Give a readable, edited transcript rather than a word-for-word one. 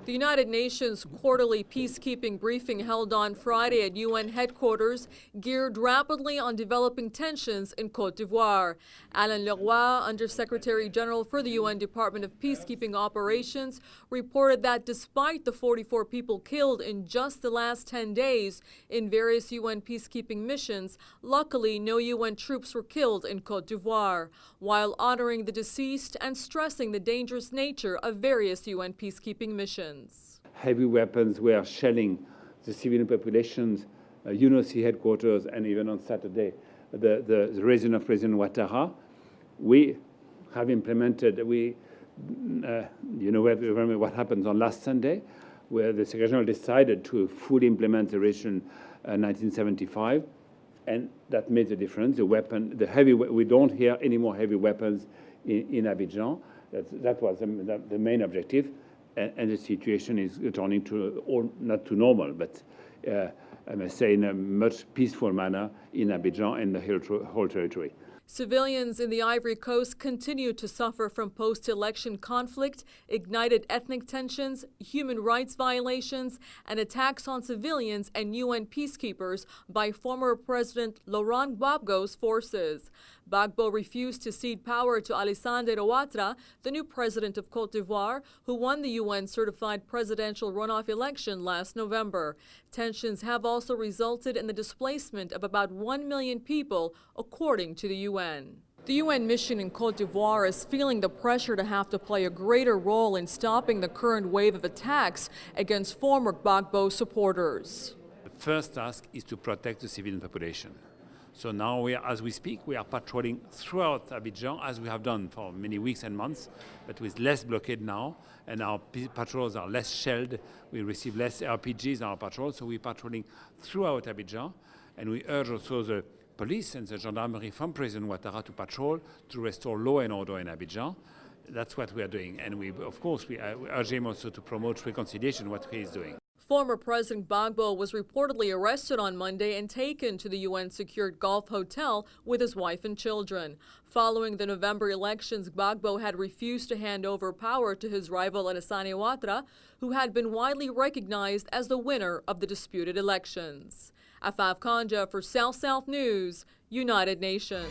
The United Nations quarterly peacekeeping briefing held on Friday at UN headquarters geared rapidly on developing tensions in Cote d'Ivoire. Alain Leroy, Undersecretary General for the UN Department of Peacekeeping Operations, reported that despite the 44 people killed in just the last 10 days in various UN peacekeeping missions, luckily no UN troops were killed in Cote d'Ivoire, while honoring the deceased and stressing the dangerous nature of various UN peacekeeping missions. Heavy weapons were shelling the civilian populations, UNOC headquarters, and even on Saturday, the region of President Ouattara. We have implemented, remember what happened on last Sunday, where the Secretary General decided to fully implement the Resolution 1975, and that made the difference. We don't hear any more heavy weapons in Abidjan. That was the main objective. And the situation is returning to, not to normal, but I must say in a much peaceful manner in Abidjan and the whole territory. Civilians in the Ivory Coast continue to suffer from post-election conflict, ignited ethnic tensions, human rights violations, and attacks on civilians and UN peacekeepers by former President Laurent Gbagbo's forces. Gbagbo refused to cede power to Alassane Ouattara, the new president of Cote d'Ivoire, who won the UN-certified presidential runoff election last November. Tensions have also resulted in the displacement of about 1 million people, according to the UN. The UN mission in Cote d'Ivoire is feeling the pressure to have to play a greater role in stopping the current wave of attacks against former Gbagbo supporters. The first task is to protect the civilian population. So now, as we speak, we are patrolling throughout Abidjan, as we have done for many weeks and months, but with less blockade now, and our patrols are less shelled. We receive less RPGs on our patrols, so we're patrolling throughout Abidjan, and we urge also the police and the gendarmerie from President Ouattara to patrol to restore law and order in Abidjan. That's what we are doing, and we urge him also to promote reconciliation, what he is doing. Former President Gbagbo was reportedly arrested on Monday and taken to the UN-secured Gulf Hotel with his wife and children. Following the November elections, Gbagbo had refused to hand over power to his rival Alassane Ouattara, who had been widely recognized as the winner of the disputed elections. Afaf Kanja for South South News, United Nations.